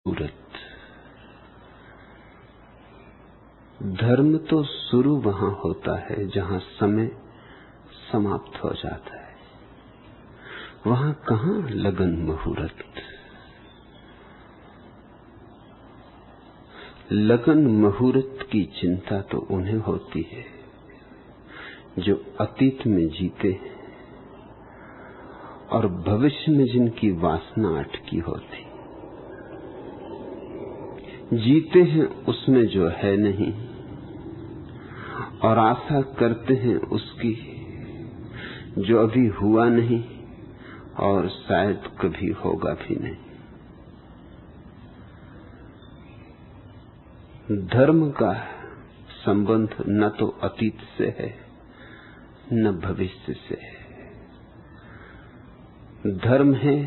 सूरत। धर्म तो शुरू वहां होता है जहां समय समाप्त हो जाता है। वहां कहां लगन मुहूर्त। लगन मुहूर्त की चिंता तो उन्हें होती है जो अतीत में जीते हैं और भविष्य में जिनकी वासना अटकी होती। जीते हैं उसमें जो है नहीं और आशा करते हैं उसकी जो अभी हुआ नहीं और शायद कभी होगा भी नहीं। धर्म का संबंध न तो अतीत से है न भविष्य से है। धर्म है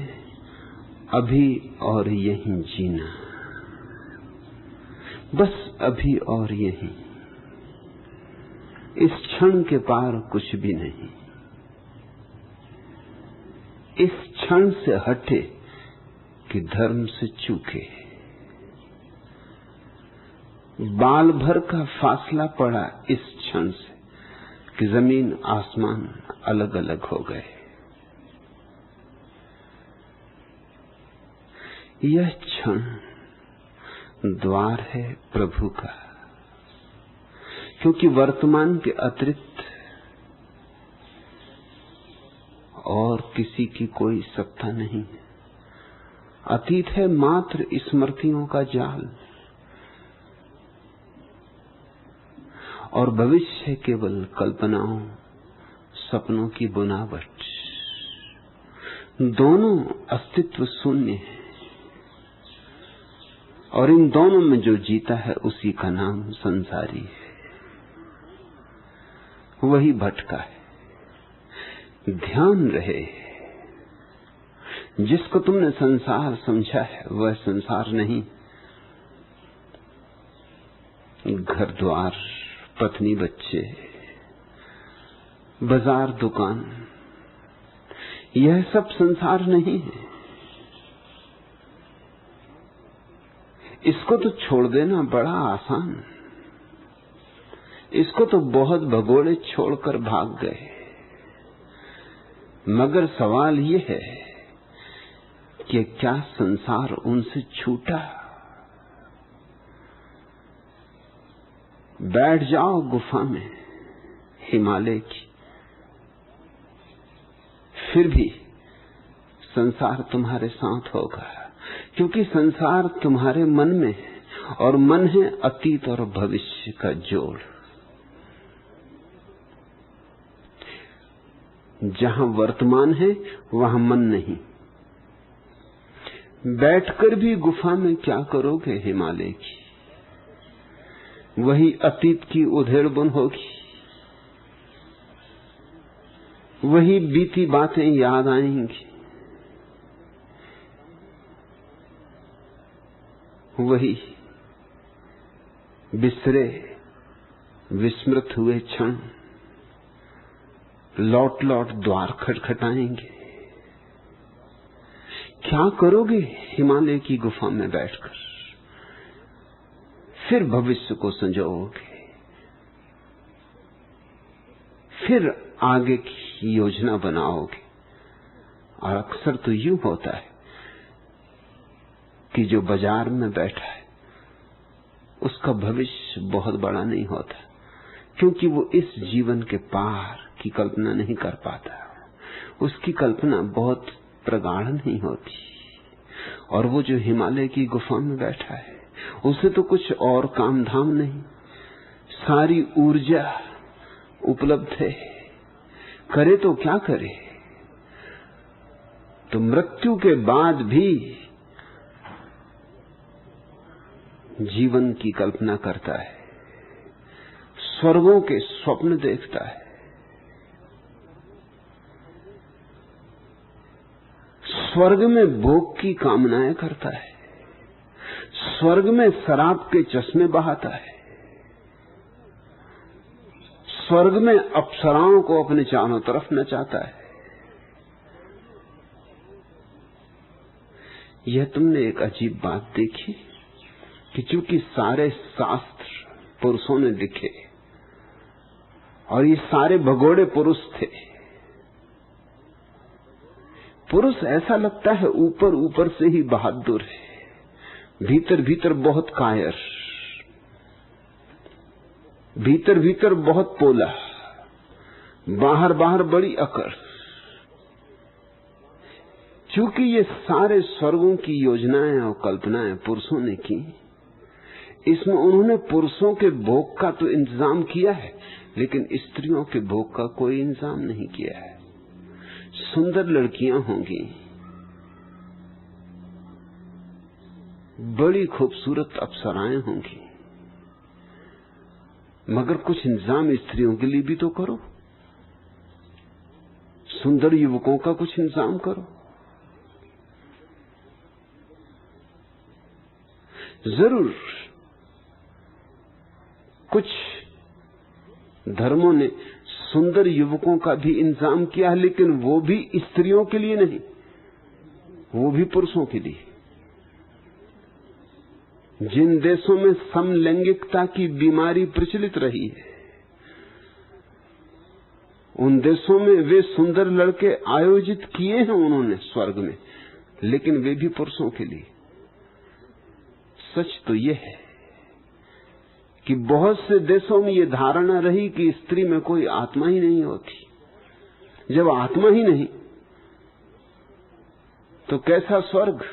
अभी और यहीं जीना, बस अभी और यहीं। इस क्षण के पार कुछ भी नहीं। इस क्षण से हटे कि धर्म से चूके। बाल भर का फासला पड़ा इस क्षण से कि जमीन आसमान अलग अलग हो गए। यह क्षण द्वार है प्रभु का, क्योंकि वर्तमान के अतिरिक्त और किसी की कोई सत्ता नहीं है। अतीत है मात्र स्मृतियों का जाल और भविष्य है केवल कल्पनाओं सपनों की बुनावट। दोनों अस्तित्व शून्य है और इन दोनों में जो जीता है उसी का नाम संसारी है। वही भटका है। ध्यान रहे, जिसको तुमने संसार समझा है वह संसार नहीं। घर द्वार, पत्नी, बच्चे, बाजार, दुकान, यह सब संसार नहीं है। इसको तो छोड़ देना बड़ा आसान। इसको तो बहुत भगोड़े छोड़कर भाग गए। मगर सवाल यह है कि क्या संसार उनसे छूटा? बैठ जाओ गुफा में हिमालय की, फिर भी संसार तुम्हारे साथ होगा, क्योंकि संसार तुम्हारे मन में है और मन है अतीत और भविष्य का जोड़। जहां वर्तमान है वहां मन नहीं। बैठकर भी गुफा में क्या करोगे हिमालय की? वही अतीत की उधेड़बुन होगी, वही बीती बातें याद आएंगी, वही बिसरे विस्मृत हुए क्षण लौट लौट द्वार खटखटाएंगे। क्या करोगे हिमालय की गुफा में बैठकर? फिर भविष्य को संजोओगे, फिर आगे की योजना बनाओगे। और अक्सर तो यूं होता है कि जो बाजार में बैठा है उसका भविष्य बहुत बड़ा नहीं होता, क्योंकि वो इस जीवन के पार की कल्पना नहीं कर पाता। उसकी कल्पना बहुत प्रगाढ़ नहीं होती। और वो जो हिमालय की गुफा में बैठा है उसे तो कुछ और काम धाम नहीं, सारी ऊर्जा उपलब्ध है। करे तो क्या करे? तो मृत्यु के बाद भी जीवन की कल्पना करता है, स्वर्गों के स्वप्न देखता है, स्वर्ग में भोग की कामनाएं करता है, स्वर्ग में शराब के चश्मे बहाता है, स्वर्ग में अप्सराओं को अपने चारों तरफ नचाता है। यह तुमने एक अजीब बात देखी कि चूंकि सारे शास्त्र पुरुषों ने लिखे और ये सारे भगोड़े पुरुष थे, पुरुष ऐसा लगता है ऊपर ऊपर से ही बहादुर है, भीतर भीतर बहुत कायर, भीतर भीतर बहुत पोला, बाहर बाहर बड़ी अकड़। चूंकि ये सारे स्वर्गों की योजनाएं और कल्पनाएं पुरुषों ने की, इसमें उन्होंने पुरुषों के भोग का तो इंतजाम किया है, लेकिन स्त्रियों के भोग का कोई इंतजाम नहीं किया है। सुंदर लड़कियां होंगी, बड़ी खूबसूरत अप्सराएं होंगी, मगर कुछ इंतजाम स्त्रियों के लिए भी तो करो। सुंदर युवकों का कुछ इंतजाम करो। जरूर कुछ धर्मों ने सुंदर युवकों का भी इंतजाम किया है, लेकिन वो भी स्त्रियों के लिए नहीं, वो भी पुरुषों के लिए। जिन देशों में समलैंगिकता की बीमारी प्रचलित रही है, उन देशों में वे सुंदर लड़के आयोजित किए हैं उन्होंने स्वर्ग में, लेकिन वे भी पुरुषों के लिए। सच तो यह है कि बहुत से देशों में यह धारणा रही कि स्त्री में कोई आत्मा ही नहीं होती। जब आत्मा ही नहीं तो कैसा स्वर्ग?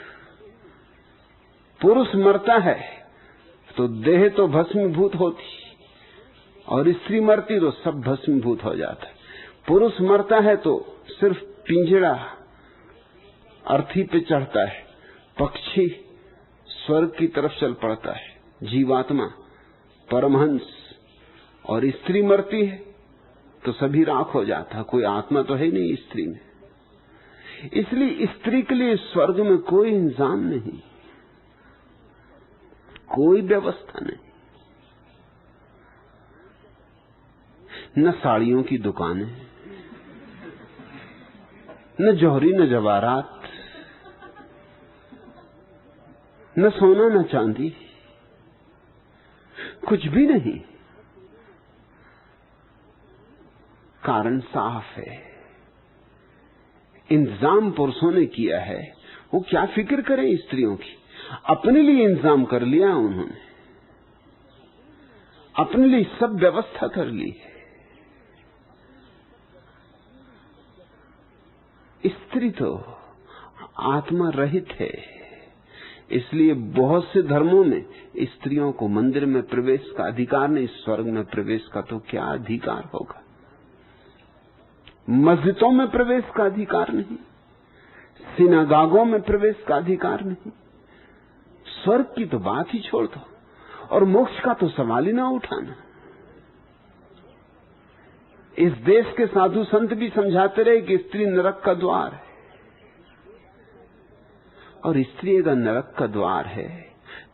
पुरुष मरता है तो देह तो भस्मीभूत होती, और स्त्री मरती तो सब भस्मीभूत हो जाता है। पुरुष मरता है तो सिर्फ पिंजड़ा अर्थी पे चढ़ता है, पक्षी स्वर्ग की तरफ चल पड़ता है, जीवात्मा परमहंस। और स्त्री मरती है तो सभी राख हो जाता है, कोई आत्मा तो है ही नहीं स्त्री में। इसलिए स्त्री के लिए स्वर्ग में कोई इंतजाम नहीं, कोई व्यवस्था नहीं। न साड़ियों की दुकानें, न जौहरी, न जवाहरात, न सोना, न चांदी, कुछ भी नहीं। कारण साफ है, इंतजाम पुरुषों ने किया है। वो क्या फिक्र करें स्त्रियों की? अपने लिए इंतजाम कर लिया उन्होंने, अपने लिए सब व्यवस्था कर ली है। स्त्री तो आत्मा रहित है, इसलिए बहुत से धर्मों में स्त्रियों को मंदिर में प्रवेश का अधिकार नहीं। स्वर्ग में प्रवेश का तो क्या अधिकार होगा? मस्जिदों में प्रवेश का अधिकार नहीं, सिनागागों में प्रवेश का अधिकार नहीं। स्वर्ग की तो बात ही छोड़ दो, और मोक्ष का तो सवाल ही ना उठाना। इस देश के साधु संत भी समझाते रहे कि स्त्री नरक का द्वार है, और स्त्री अगर नरक का द्वार है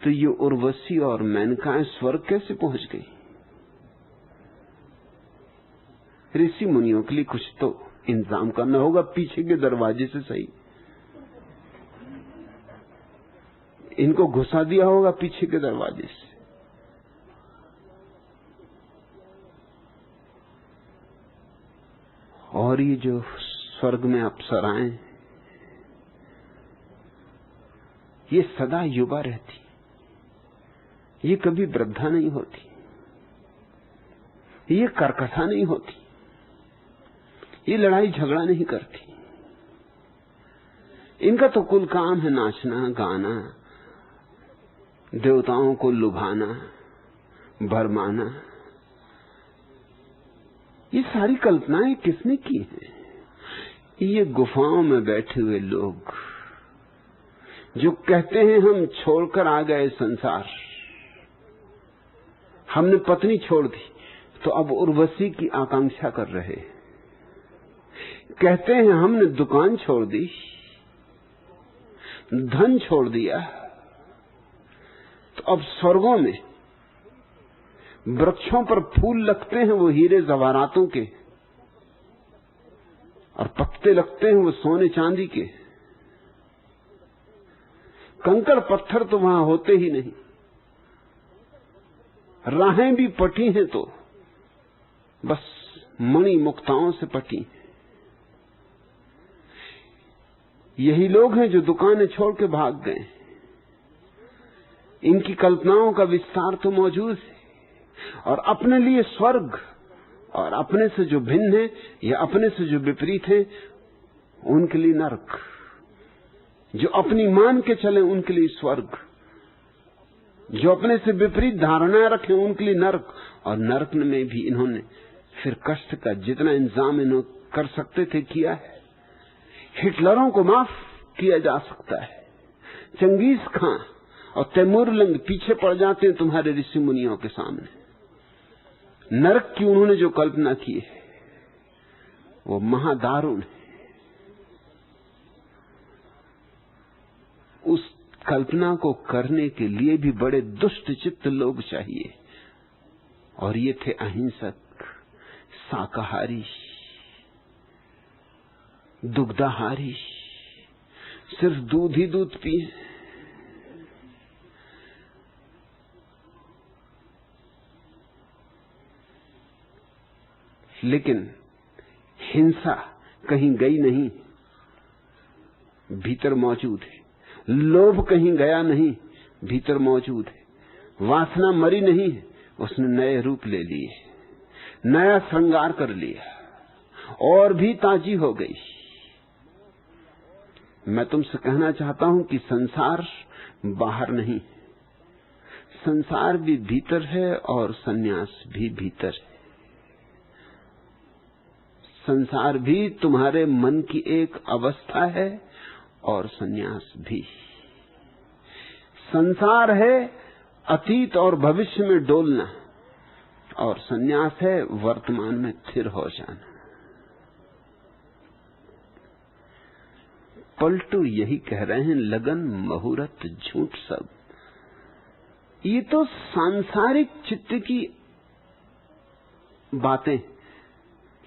तो ये उर्वशी और मेनकाएं स्वर्ग कैसे पहुंच गई? ऋषि मुनियों के लिए कुछ तो इंतजाम करना होगा, पीछे के दरवाजे से सही। इनको घुसा दिया होगा पीछे के दरवाजे से। और ये जो स्वर्ग में अप्सराएं, ये सदा युवा रहती, ये कभी वृद्धा नहीं होती, ये कर्कशा नहीं होती, ये लड़ाई झगड़ा नहीं करती। इनका तो कुल काम है नाचना, गाना, देवताओं को लुभाना, भरमाना। ये सारी कल्पनाएं किसने की हैं? ये गुफाओं में बैठे हुए लोग जो कहते हैं हम छोड़कर आ गए संसार, हमने पत्नी छोड़ दी, तो अब उर्वशी की आकांक्षा कर रहे। कहते हैं हमने दुकान छोड़ दी, धन छोड़ दिया, तो अब स्वर्गों में वृक्षों पर फूल लगते हैं वो हीरे जवाहरातों के, और पत्ते लगते हैं वो सोने चांदी के। कंकड़ पत्थर तो वहां होते ही नहीं, राहें भी पटी हैं तो बस मणि मुक्ताओं से पटी। यही लोग हैं जो दुकानें छोड़ के भाग गए। इनकी कल्पनाओं का विस्तार तो मौजूद है, और अपने लिए स्वर्ग और अपने से जो भिन्न है या अपने से जो विपरीत है उनके लिए नरक। जो अपनी मान के चले उनके लिए स्वर्ग, जो अपने से विपरीत धारणाएं रखें उनके लिए नरक। और नरक में भी इन्होंने फिर कष्ट का जितना इंतजाम इन्होंने कर सकते थे किया है। हिटलरों को माफ किया जा सकता है, चंगेज खां और तैमूरलंग पीछे पड़ जाते हैं तुम्हारे ऋषि मुनियों के सामने। नरक की उन्होंने जो कल्पना की है वो महादारुण है। उस कल्पना को करने के लिए भी बड़े दुष्ट चित्त लोग चाहिए, और ये थे अहिंसक, शाकाहारी, दुग्धाहारी, सिर्फ दूध ही दूध पिए। लेकिन हिंसा कहीं गई नहीं, भीतर मौजूद है। लोभ कहीं गया नहीं, भीतर मौजूद है। वासना मरी नहीं है, उसने नए रूप ले लिए, नया श्रृंगार कर लिया और भी ताजी हो गई। मैं तुमसे कहना चाहता हूं कि संसार बाहर नहीं, संसार भी भीतर है और सन्यास भी भीतर है। संसार भी तुम्हारे मन की एक अवस्था है और सन्यास भी। संसार है अतीत और भविष्य में डोलना, और सन्यास है वर्तमान में स्थिर हो जाना। पलटू यही कह रहे हैं, लगन मुहूर्त झूठ सब। ये तो सांसारिक चित्त की बातें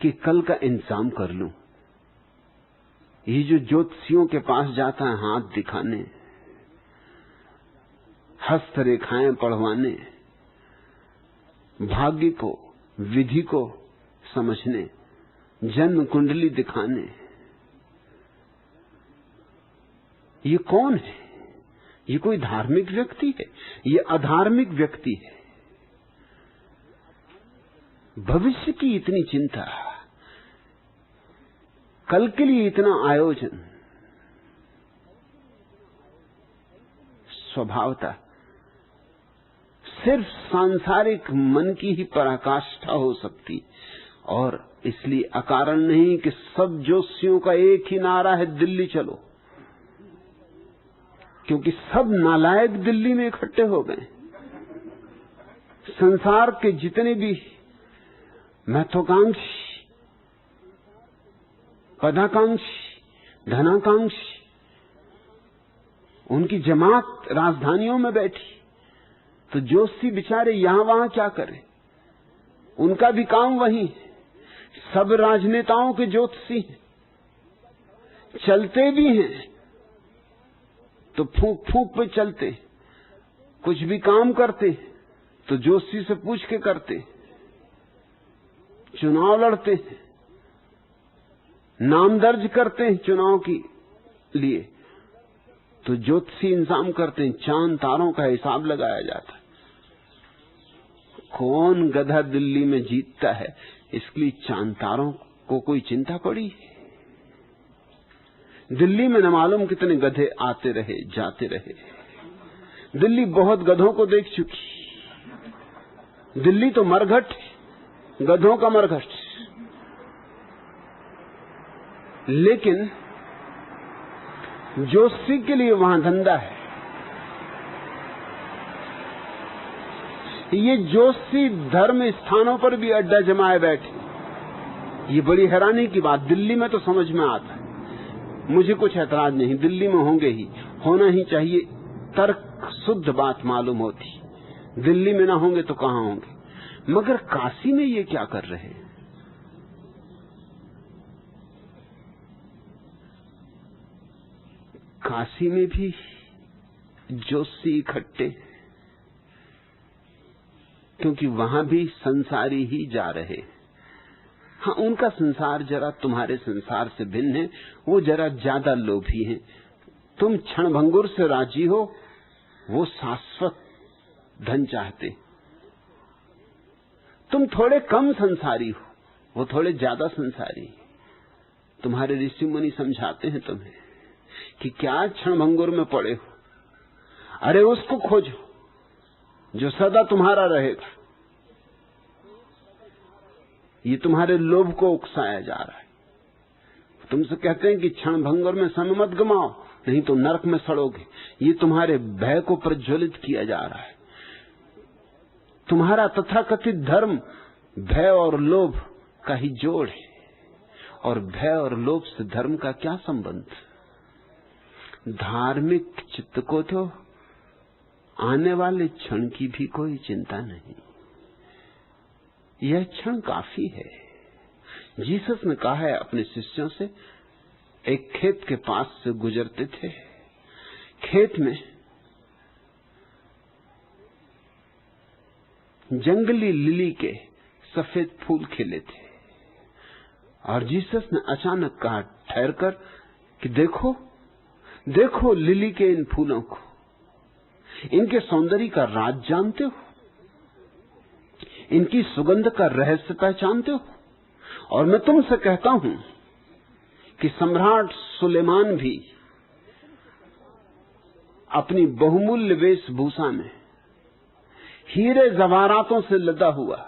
कि कल का इंतजाम कर लूं। ये जो ज्योतिषियों के पास जाता है हाथ दिखाने, हस्तरेखाएं पढ़वाने, भाग्य को, विधि को समझने, जन्म कुंडली दिखाने, ये कौन है? ये कोई धार्मिक व्यक्ति है? ये अधार्मिक व्यक्ति है। भविष्य की इतनी चिंता, कल के लिए इतना आयोजन, स्वभावतः सिर्फ सांसारिक मन की ही पराकाष्ठा हो सकती। और इसलिए अकारण नहीं कि सब ज्योतिषियों का एक ही नारा है, दिल्ली चलो, क्योंकि सब नालायक दिल्ली में इकट्ठे हो गए। संसार के जितने भी महत्वाकांक्षी, पदाकांक्षी, धनाकांक्षी, उनकी जमात राजधानियों में बैठी। तो जोशी बेचारे यहां वहां क्या करें? उनका भी काम वही है। सब राजनेताओं के ज्योतिषी चलते भी हैं तो फूंक फूंक पे चलते, कुछ भी काम करते तो जोशी से पूछ के करते, चुनाव लड़ते हैं, नाम दर्ज करते हैं चुनाव के लिए तो ज्योतिषी इंतजाम करते हैं, चांद तारों का हिसाब लगाया जाता है। कौन गधा दिल्ली में जीतता है इसके लिए चांद तारों को कोई चिंता पड़ी? दिल्ली में न मालूम कितने गधे आते रहे जाते रहे। दिल्ली बहुत गधों को देख चुकी। दिल्ली तो मरघट, गधों का मरघट। लेकिन जोशी के लिए वहां धंधा है। ये जोशी धर्म स्थानों पर भी अड्डा जमाए बैठे। ये बड़ी हैरानी की बात। दिल्ली में तो समझ में आता है, मुझे कुछ ऐतराज नहीं, दिल्ली में होंगे ही, होना ही चाहिए, तर्क शुद्ध बात मालूम होती। दिल्ली में ना होंगे तो कहां होंगे? मगर काशी में ये क्या कर रहे हैं? काशी में भी जोशी इकट्ठे, क्योंकि वहां भी संसारी ही जा रहे। हाँ, उनका संसार जरा तुम्हारे संसार से भिन्न है, वो जरा ज्यादा लोभी हैं। तुम क्षणभंगुर से राजी हो, वो शाश्वत धन चाहते। तुम थोड़े कम संसारी हो, वो थोड़े ज्यादा संसारी। तुम्हारे ऋषि मुनि समझाते हैं तुम्हें कि क्या क्षणभंगुर में पड़े हो, अरे उसको खोजो जो सदा तुम्हारा रहेगा। ये तुम्हारे लोभ को उकसाया जा रहा है। तुमसे कहते हैं कि क्षणभंगुर में समय मत गमाओ, नहीं तो नरक में सड़ोगे। ये तुम्हारे भय को प्रज्वलित किया जा रहा है। तुम्हारा तथाकथित धर्म भय और लोभ का ही जोड़ है, और भय और लोभ से धर्म का क्या संबंध? धार्मिक चित्त को तो आने वाले क्षण की भी कोई चिंता नहीं, यह क्षण काफी है। जीसस ने कहा है अपने शिष्यों से, एक खेत के पास से गुजरते थे। खेत में जंगली लिली के सफेद फूल खिले थे, और जीसस ने अचानक कहा ठहरकर कि देखो देखो लिली के इन फूलों को, इनके सौंदर्य का राज जानते हो, इनकी सुगंध का रहस्य पहचानते हो। और मैं तुमसे कहता हूं कि सम्राट सुलेमान भी अपनी बहुमूल्य वेशभूषा में हीरे जवाहरातों से लदा हुआ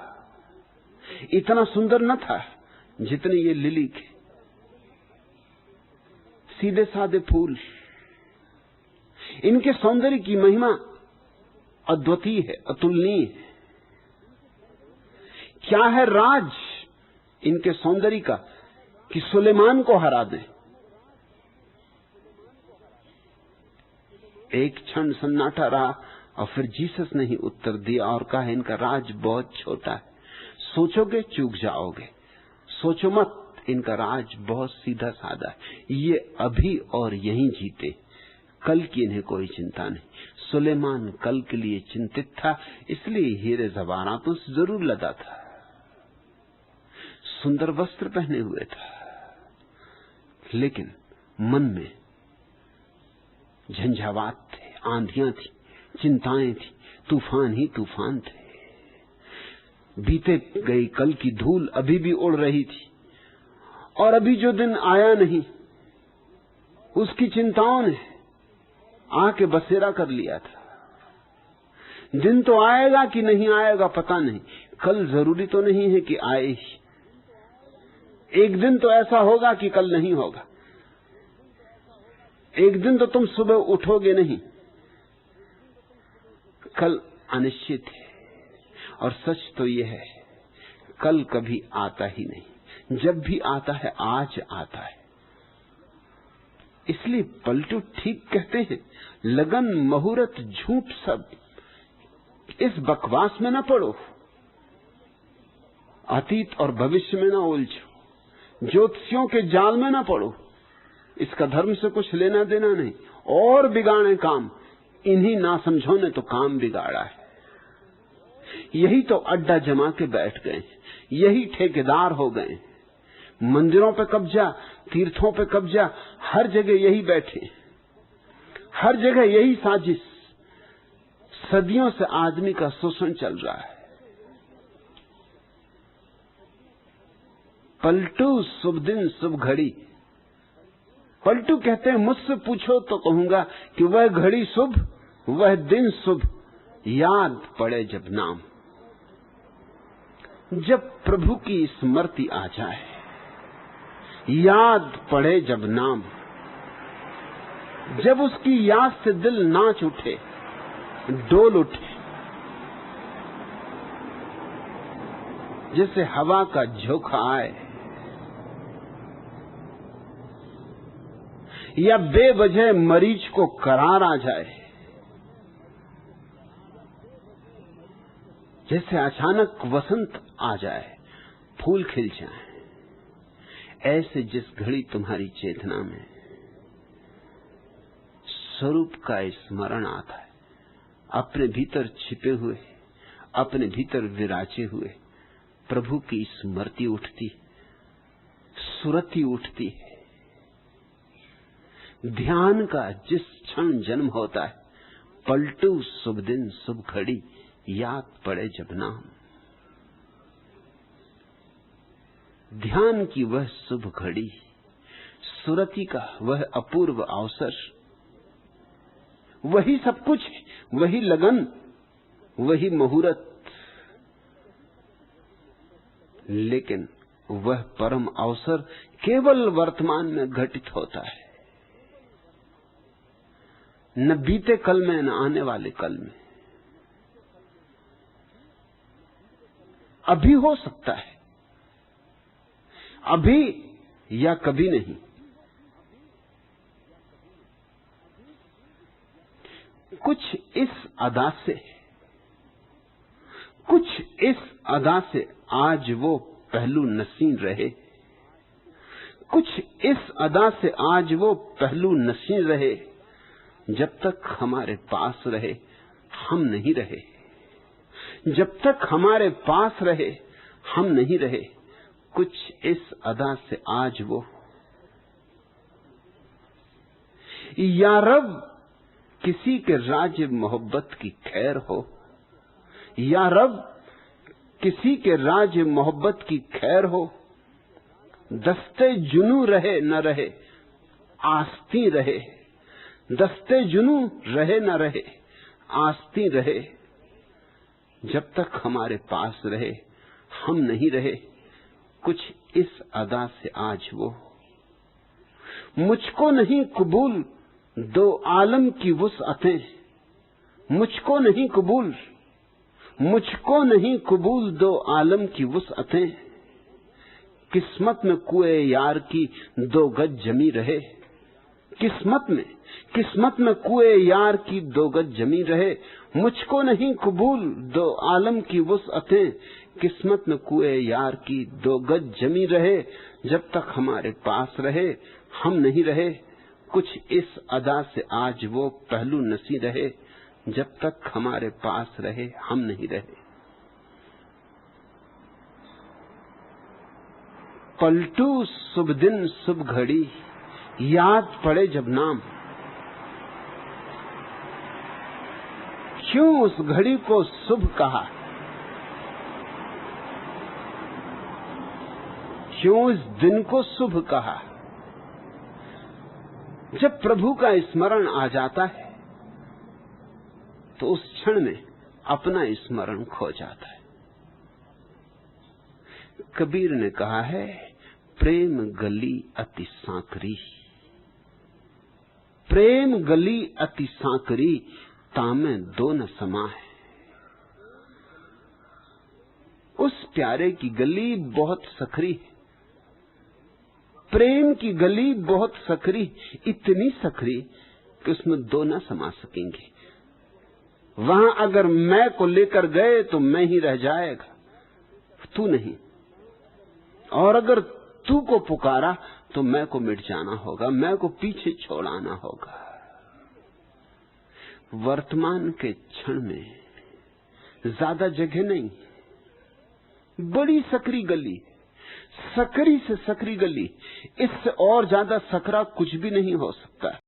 इतना सुंदर न था जितने ये लिली के सीधे सादे फूल। इनके सौंदर्य की महिमा अद्वितीय है, अतुलनीय है। क्या है राज इनके सौंदर्य का कि सुलेमान को हरा दें? एक क्षण सन्नाटा रहा और फिर जीसस ने ही उत्तर दिया और कहा इनका राज बहुत छोटा है, सोचोगे चूक जाओगे। सोचो मत, इनका राज बहुत सीधा साधा है। ये अभी और यहीं जीते, कल की इन्हें कोई चिंता नहीं। सुलेमान कल के लिए चिंतित था, इसलिए हीरे जवाहरातों से जरूर लदा था, सुंदर वस्त्र पहने हुए था, लेकिन मन में झंझावात थे, आंधियां थी, चिंताएं थी, तूफान ही तूफान थे। बीते गई कल की धूल अभी भी उड़ रही थी, और अभी जो दिन आया नहीं उसकी चिंताओं ने आके बसेरा कर लिया था। दिन तो आएगा कि नहीं आएगा पता नहीं, कल जरूरी तो नहीं है कि आए ही। एक दिन तो ऐसा होगा कि कल नहीं होगा, एक दिन तो तुम सुबह उठोगे नहीं, कल अनिश्चित है। और सच तो यह है, कल कभी आता ही नहीं, जब भी आता है आज आता है। इसलिए पलटू ठीक कहते हैं, लगन मुहूर्त झूठ सब, इस बकवास में न पड़ो, अतीत और भविष्य में न उलझो, ज्योतिषियों के जाल में न पड़ो, इसका धर्म से कुछ लेना देना नहीं। और बिगाड़े काम, इन्हीं नासमझों ने तो काम बिगाड़ा है। यही तो अड्डा जमा के बैठ गए, यही ठेकेदार हो गए। मंदिरों पे कब्जा, तीर्थों पे कब्जा, हर जगह यही बैठे, हर जगह यही साजिश। सदियों से आदमी का शोषण चल रहा है। पलटू शुभ दिन शुभ घड़ी, पलटू कहते हैं मुझसे पूछो तो कहूंगा कि वह घड़ी शुभ, वह दिन शुभ, याद पड़े जब नाम। जब प्रभु की स्मृति आ जाए, याद पड़े जब नाम, जब उसकी याद से दिल नाच उठे, डोल उठे, जैसे हवा का झोंका आए या बेवजह मरीज को करार आ जाए, जैसे अचानक वसंत आ जाए, फूल खिल जाए, ऐसे जिस घड़ी तुम्हारी चेतना में स्वरूप का स्मरण आता है, अपने भीतर छिपे हुए, अपने भीतर विराजे हुए प्रभु की स्मृति उठती, सुरति उठती है। ध्यान का जिस क्षण जन्म होता है, पलटू शुभ दिन शुभ घड़ी, याद पड़े जब नाम। ध्यान की वह शुभ घड़ी, सुरति का वह अपूर्व अवसर, वही सब कुछ, वही लगन, वही मुहूर्त। लेकिन वह परम अवसर केवल वर्तमान में घटित होता है, न बीते कल में, न आने वाले कल में। अभी हो सकता है, अभी या कभी नहीं। कुछ इस अदा से, कुछ इस अदा से आज वो पहलू नसीं रहे, कुछ इस अदा से आज वो पहलू नसीं रहे। जब तक हमारे पास रहे हम नहीं रहे, जब तक हमारे पास रहे हम नहीं रहे। कुछ इस अदा से आज वो, या रब किसी के राज मोहब्बत की खैर हो, या रब किसी के राज मोहब्बत की खैर हो। दस्ते जुनू रहे न रहे, आस्ती रहे। दस्ते जुनू रहे न रहे, आस्ती रहे। जब तक हमारे पास रहे हम नहीं रहे। कुछ इस अदा से आज वो, मुझको नहीं कबूल दो आलम की वुसअतें, मुझको नहीं कबूल, मुझको नहीं कबूल दो आलम की वुसअतें। किस्मत में कुए यार की 2 गज जमी रहे, किस्मत में कुए यार की 2 गज जमी रहे। मुझको नहीं कबूल 2 आलम की वुसअतें, किस्मत में कुए यार की 2 गज जमी रहे। जब तक हमारे पास रहे हम नहीं रहे। कुछ इस अदा से आज वो पहलू नसीं रहे। जब तक हमारे पास रहे हम नहीं रहे। पलटू शुभ दिन शुभ घड़ी, याद पड़े जब नाम। क्यों उस घड़ी को शुभ कहा, क्यों इस दिन को शुभ कहा? जब प्रभु का स्मरण आ जाता है तो उस क्षण में अपना स्मरण खो जाता है। कबीर ने कहा है, प्रेम गली अति सांकरी, प्रेम गली अति सांकरी, तामे 2 न समाए। उस प्यारे की गली बहुत सकरी है, प्रेम की गली बहुत सकरी, इतनी सकरी कि उसमें 2 न समा सकेंगे। वहां अगर मैं को लेकर गए तो मैं ही रह जाएगा, तू नहीं। और अगर तू को पुकारा तो मैं को मिट जाना होगा, मैं को पीछे छोड़ आना होगा। वर्तमान के क्षण में ज्यादा जगह नहीं, बड़ी सकरी गली, सकरी से सकरी गली, इससे और ज्यादा सकरा कुछ भी नहीं हो सकता।